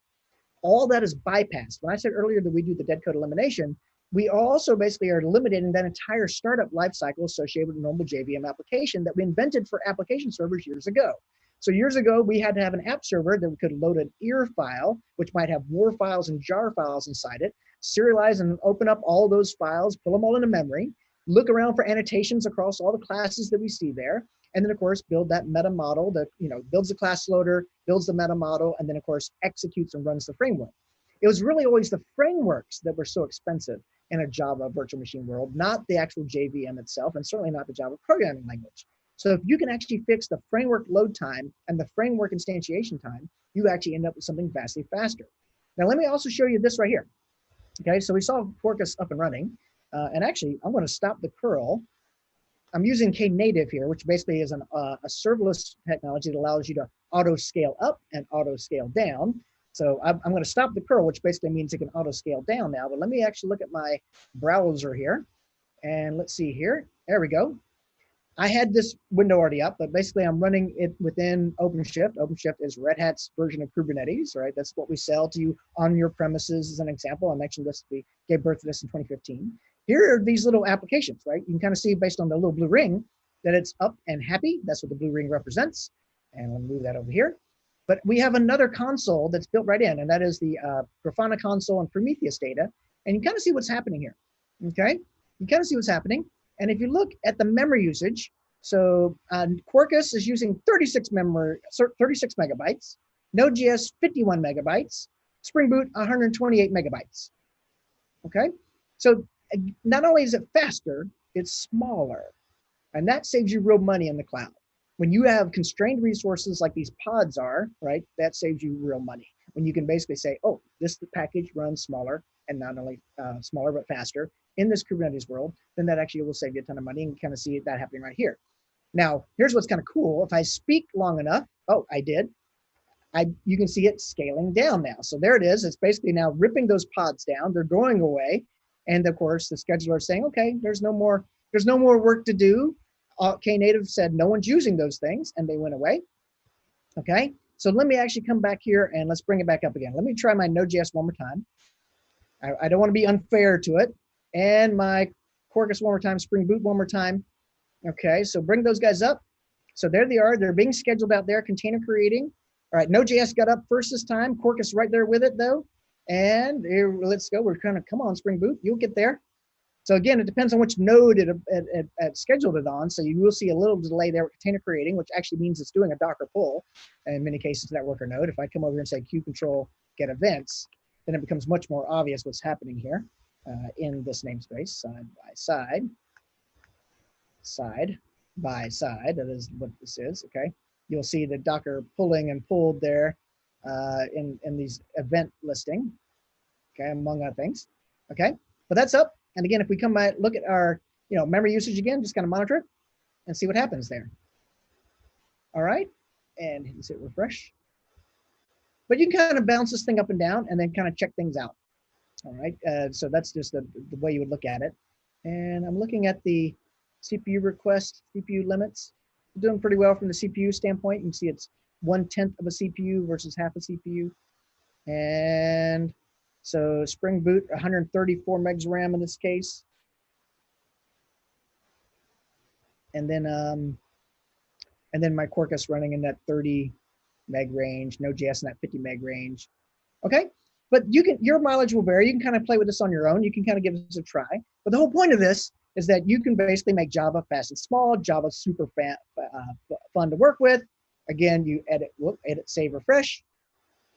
All that is bypassed. When I said earlier that we do the dead code elimination, we also basically are eliminating that entire startup lifecycle associated with a normal JVM application that we invented for application servers years ago. So years ago, we had to have an app server that could load an EAR file, which might have WAR files and JAR files inside it, serialize and open up all those files, pull them all into memory, look around for annotations across all the classes that we see there, and then of course build that meta model that builds the class loader, builds the meta model, and then of course executes and runs the framework. It was really always the frameworks that were so expensive in a Java virtual machine world, not the actual JVM itself, and certainly not the Java programming language. So if you can actually fix the framework load time and the framework instantiation time, you actually end up with something vastly faster. Now let me also show you this right here. Okay, so we saw Quarkus up and running, and actually I'm going to stop the curl. I'm using Knative here, which basically is a serverless technology that allows you to auto scale up and auto scale down. So I'm going to stop the curl, which basically means it can auto scale down now. But let me actually look at my browser here, and let's see here. There we go. I had this window already up, but basically I'm running it within OpenShift. OpenShift is Red Hat's version of Kubernetes, right? That's what we sell to you on your premises as an example. I mentioned this, we gave birth to this in 2015. Here are these little applications, right? You can kind of see based on the little blue ring that it's up and happy. That's what the blue ring represents. And we'll move that over here. But we have another console that's built right in, and that is the Grafana console and Prometheus data. And you kind of see what's happening here, okay? You kind of see what's happening. And if you look at the memory usage, so Quarkus is using 36 megabytes, Node.js 51 megabytes, Spring Boot 128 megabytes, okay? So not only is it faster, it's smaller. And that saves you real money in the cloud. When you have constrained resources like these pods are, right, that saves you real money. When you can basically say, oh, this package runs smaller, and not only smaller, but faster in this Kubernetes world, then that actually will save you a ton of money, and you kind of see that happening right here. Now, here's what's kind of cool. If I speak long enough, oh, I did, you can see it scaling down now. So there it is. It's basically now ripping those pods down. They're going away. And of course, the scheduler is saying, okay, there's no more work to do. Knative said no one's using those things, and they went away. Okay, so let me actually come back here and let's bring it back up again. Let me try my Node.js one more time. I don't want to be unfair to it. And my Quarkus one more time, Spring Boot one more time. Okay, so bring those guys up. So there they are. They're being scheduled out there, container creating. All right, Node.js got up first this time. Quarkus right there with it though. And here, let's go. We're kind of, come on, Spring Boot, you'll get there. So again, it depends on which node it scheduled it on. So you will see a little delay there with container creating, which actually means it's doing a Docker pull. In many cases, that worker node. If I come over here and say Q control get events, then it becomes much more obvious what's happening here in this namespace, side by side, side by side. That is what this is. Okay, you'll see the Docker pulling and pulled there in these event listing. Okay, among other things. Okay, but that's up. And again, if we come by, look at our memory usage again, just kind of monitor it and see what happens there. All right, and hit refresh. But you can kind of bounce this thing up and down and then kind of check things out. All right, so that's just the way you would look at it. And I'm looking at the CPU request, CPU limits. Doing pretty well from the CPU standpoint. You can see it's 1/10 of a CPU versus half a CPU. And so Spring Boot, 134 megs RAM in this case. And then my Quarkus running in that 30 meg range, Node.js in that 50 meg range. Okay, but your mileage will vary. You can kind of play with this on your own. You can kind of give this a try. But the whole point of this is that you can basically make Java fast and small, Java super fun to work with. Again, you edit, save, refresh.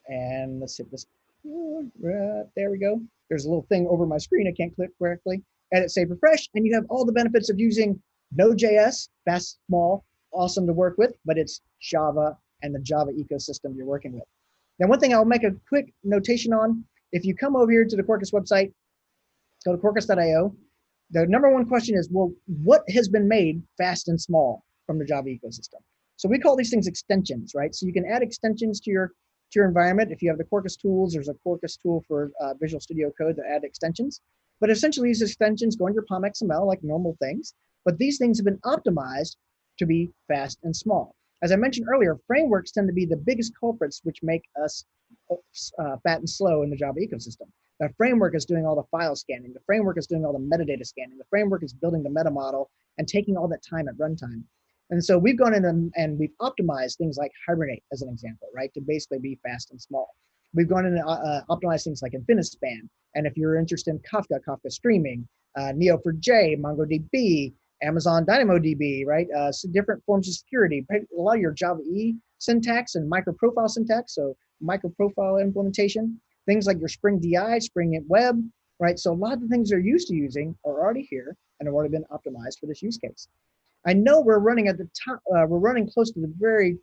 And let's hit this. There we go. There's a little thing over my screen I can't click correctly. Edit, save, refresh, and you have all the benefits of using Node.js, fast, small, awesome to work with, but it's Java and the Java ecosystem you're working with. Now, one thing I'll make a quick notation on, if you come over here to the Quarkus website, go to quarkus.io, the number one question is, well, what has been made fast and small from the Java ecosystem? So we call these things extensions, right? So you can add extensions to your environment. If you have the Quarkus tools, there's a Quarkus tool for Visual Studio Code to add extensions. But essentially, these extensions go in your POM XML like normal things. But these things have been optimized to be fast and small. As I mentioned earlier, frameworks tend to be the biggest culprits which make us fat and slow in the Java ecosystem. The framework is doing all the file scanning. The framework is doing all the metadata scanning. The framework is building the meta model and taking all that time at runtime. And so we've gone in and we've optimized things like Hibernate as an example, right, to basically be fast and small. We've gone in and optimized things like InfiniSpan. And if you're interested in Kafka, Kafka streaming, Neo4j, MongoDB, Amazon DynamoDB, right? So different forms of security. A lot of your Java E syntax and microprofile syntax, so microprofile implementation, things like your Spring DI, Spring Web, right? So a lot of the things they're used to using are already here and have already been optimized for this use case. I know we're running at the top, we're running close to the very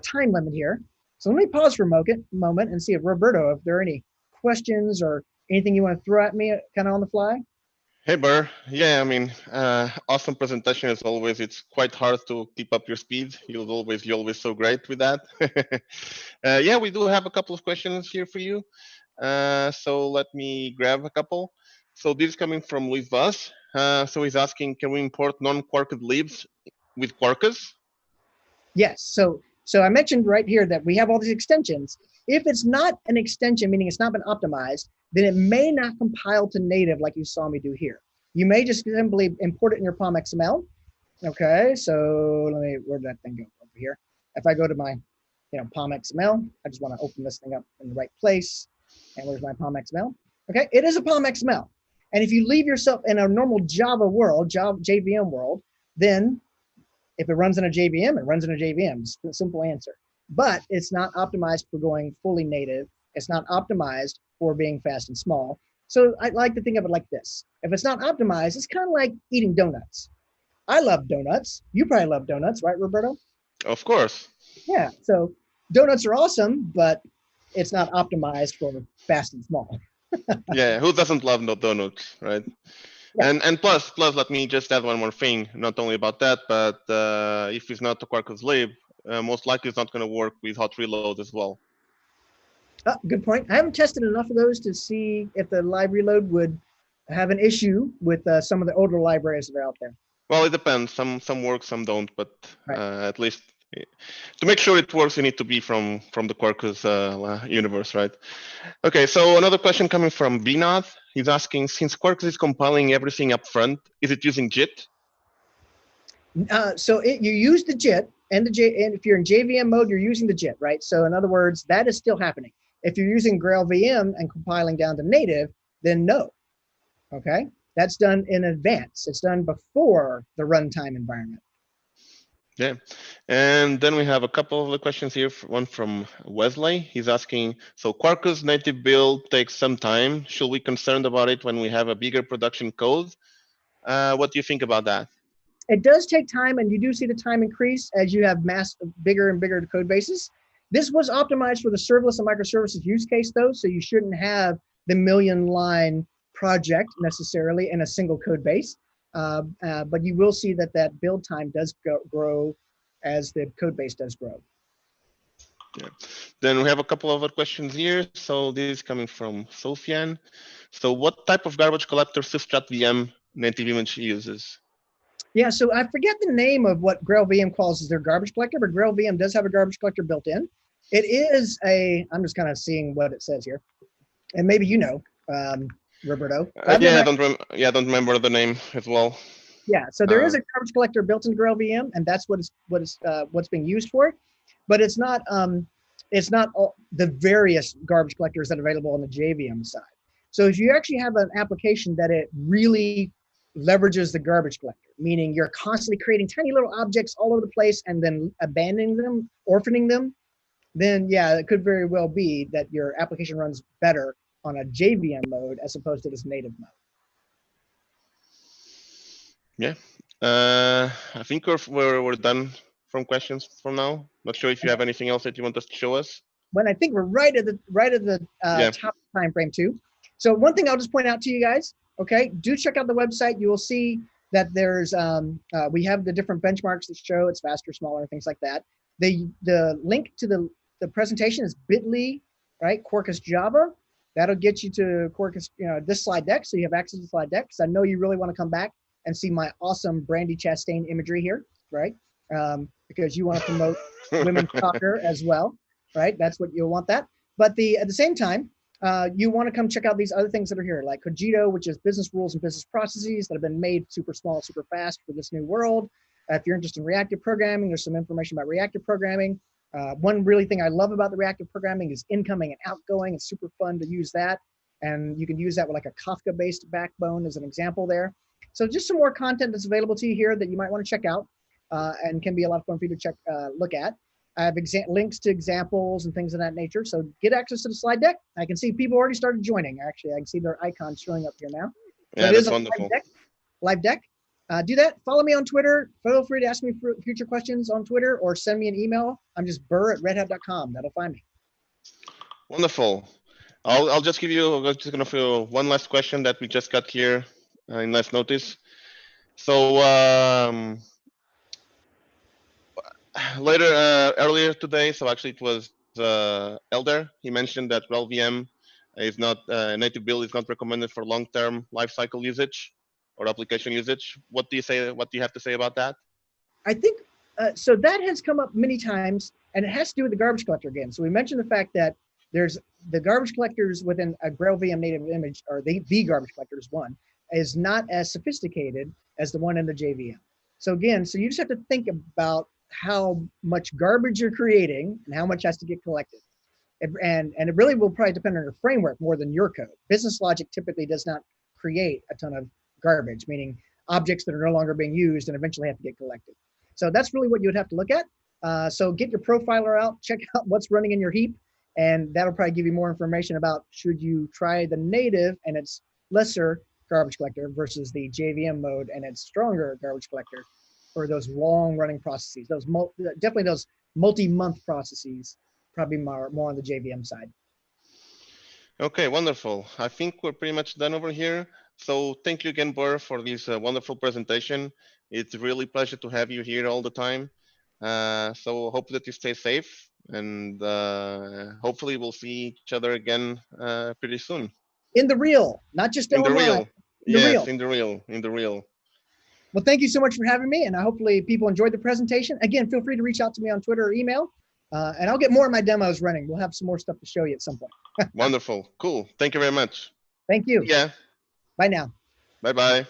time limit here. So let me pause for a moment and see if Roberto, if there are any questions or anything you want to throw at me kind of on the fly. Hey, Burr. Yeah, I mean, awesome presentation as always. It's quite hard to keep up your speed. You're always so great with that. Yeah, we do have a couple of questions here for you. So let me grab a couple. So this is coming from Luis Vaz. So he's asking, can we import non-Quarkus libs with Quarkus? Yes. So I mentioned right here that we have all these extensions. If it's not an extension, meaning it's not been optimized, then it may not compile to native like you saw me do here. You may just simply import it in your POM XML. Okay, so where'd that thing go over here? If I go to my, POM XML, I just want to open this thing up in the right place. And where's my POM XML? Okay, it is a POM XML. And if you leave yourself in a normal Java world, JVM world, then if it runs in a JVM, it runs in a JVM. It's a simple answer. But it's not optimized for going fully native. It's not optimized for being fast and small. So I like to think of it like this. If it's not optimized, it's kind of like eating donuts. I love donuts. You probably love donuts, right, Roberto? Of course. Yeah. So donuts are awesome, but it's not optimized for fast and small. Yeah, who doesn't love no donuts, right? Yeah. And plus, let me just add one more thing. Not only about that, but if it's not a Quarkus lib, most likely it's not going to work with hot reload as well. Oh, good point. I haven't tested enough of those to see if the live reload would have an issue with some of the older libraries that are out there. Well, it depends. Some work, some don't. But at least to make sure it works, you need to be from the Quarkus universe, right? Okay. So another question coming from Binath. He's asking, since Quarkus is compiling everything up front, is it using JIT? So you use the JIT, and if you're in JVM mode, you're using the JIT, right? So in other words, that is still happening. If you're using Grail VM and compiling down to native, then no. Okay, that's done in advance. It's done before the runtime environment. Yeah, and then we have a couple of the questions here. One from Wesley. He's asking, so Quarkus native build takes some time. Should we be concerned about it when we have a bigger production code? What do you think about that? It does take time, and you do see the time increase as you have bigger and bigger code bases. This was optimized for the serverless and microservices use case, though, so you shouldn't have the million-line project necessarily in a single code base. But you will see that build time does grow as the code base does grow. Yeah. Then we have a couple of other questions here. So this is coming from Sofian. So what type of garbage collector Substrat VM native image uses? Yeah, so I forget the name of what Grail VM calls as their garbage collector, but Grail VM does have a garbage collector built in. It is I'm just kind of seeing what it says here. And maybe you know, Roberto. I don't remember the name as well. Yeah, so there is a garbage collector built in Grail VM, and that's what's being used for it. But it's not all the various garbage collectors that are available on the JVM side. So if you actually have an application that it really leverages the garbage collector, meaning you're constantly creating tiny little objects all over the place and then abandoning them, orphaning them, then yeah, it could very well be that your application runs better on a JVM mode as opposed to this native mode. Yeah, I think we're done from questions from now. Not sure if you have anything else that you want us to show us. When I think we're right at the top time frame too. So one thing I'll just point out to you guys, okay, do check out the website. You will see that there's we have the different benchmarks that show it's faster, smaller, things like that. The link to the presentation is bit.ly, right? Quarkus Java. That'll get you to Quarkus, this slide deck, so you have access to the slide deck. Because I know you really want to come back and see my awesome Brandy Chastain imagery here, right? because you want to promote women's soccer as well, right? That's what you'll want that. But at the same time, you want to come check out these other things that are here, like Cogito, which is business rules and business processes that have been made super small, super fast for this new world. If you're interested in reactive programming, there's some information about reactive programming. One really thing I love about the reactive programming is incoming and outgoing. It's super fun to use that. And you can use that with like a Kafka-based backbone as an example there. So just some more content that's available to you here that you might want to check out and can be a lot of fun for you to look at. I have links to examples and things of that nature. So get access to the slide deck. I can see people already started joining. Actually, I can see their icons showing up here now. So yeah, it is that's a wonderful. Live deck. Do that. Follow me on Twitter. Feel free to ask me future questions on Twitter or send me an email. I'm just burr@redhat.com. That'll find me. Wonderful. I'm just gonna feel one last question that we just got here in last notice. So earlier today, so actually it was Elder. He mentioned that RHEL-VM is not native build is not recommended for long-term lifecycle usage or application usage. What do you say? What do you have to say about that? I think so. That has come up many times, and it has to do with the garbage collector again. So we mentioned the fact that there's the garbage collectors within a RHEL-VM native image, or the garbage collectors one, is not as sophisticated as the one in the JVM. So again, so you just have to think about how much garbage you're creating and how much has to get collected. And it really will probably depend on your framework more than your code. Business logic typically does not create a ton of garbage, meaning objects that are no longer being used and eventually have to get collected. So that's really what you would have to look at. So get your profiler out, check out what's running in your heap, and that'll probably give you more information about should you try the native and its lesser garbage collector versus the JVM mode and its stronger garbage collector for those long running processes, definitely those multi-month processes, probably more on the JVM side. Okay, wonderful. I think we're pretty much done over here. So thank you again, Burr, for this wonderful presentation. It's really a pleasure to have you here all the time. So hope that you stay safe, and hopefully we'll see each other again pretty soon. In the real, not just in online. the real. In the Yes, real. in the real. Well, thank you so much for having me, and hopefully people enjoyed the presentation. Again, feel free to reach out to me on Twitter or email, and I'll get more of my demos running. We'll have some more stuff to show you at some point. Wonderful. Cool. Thank you very much. Thank you. Yeah. Bye now. Bye-bye.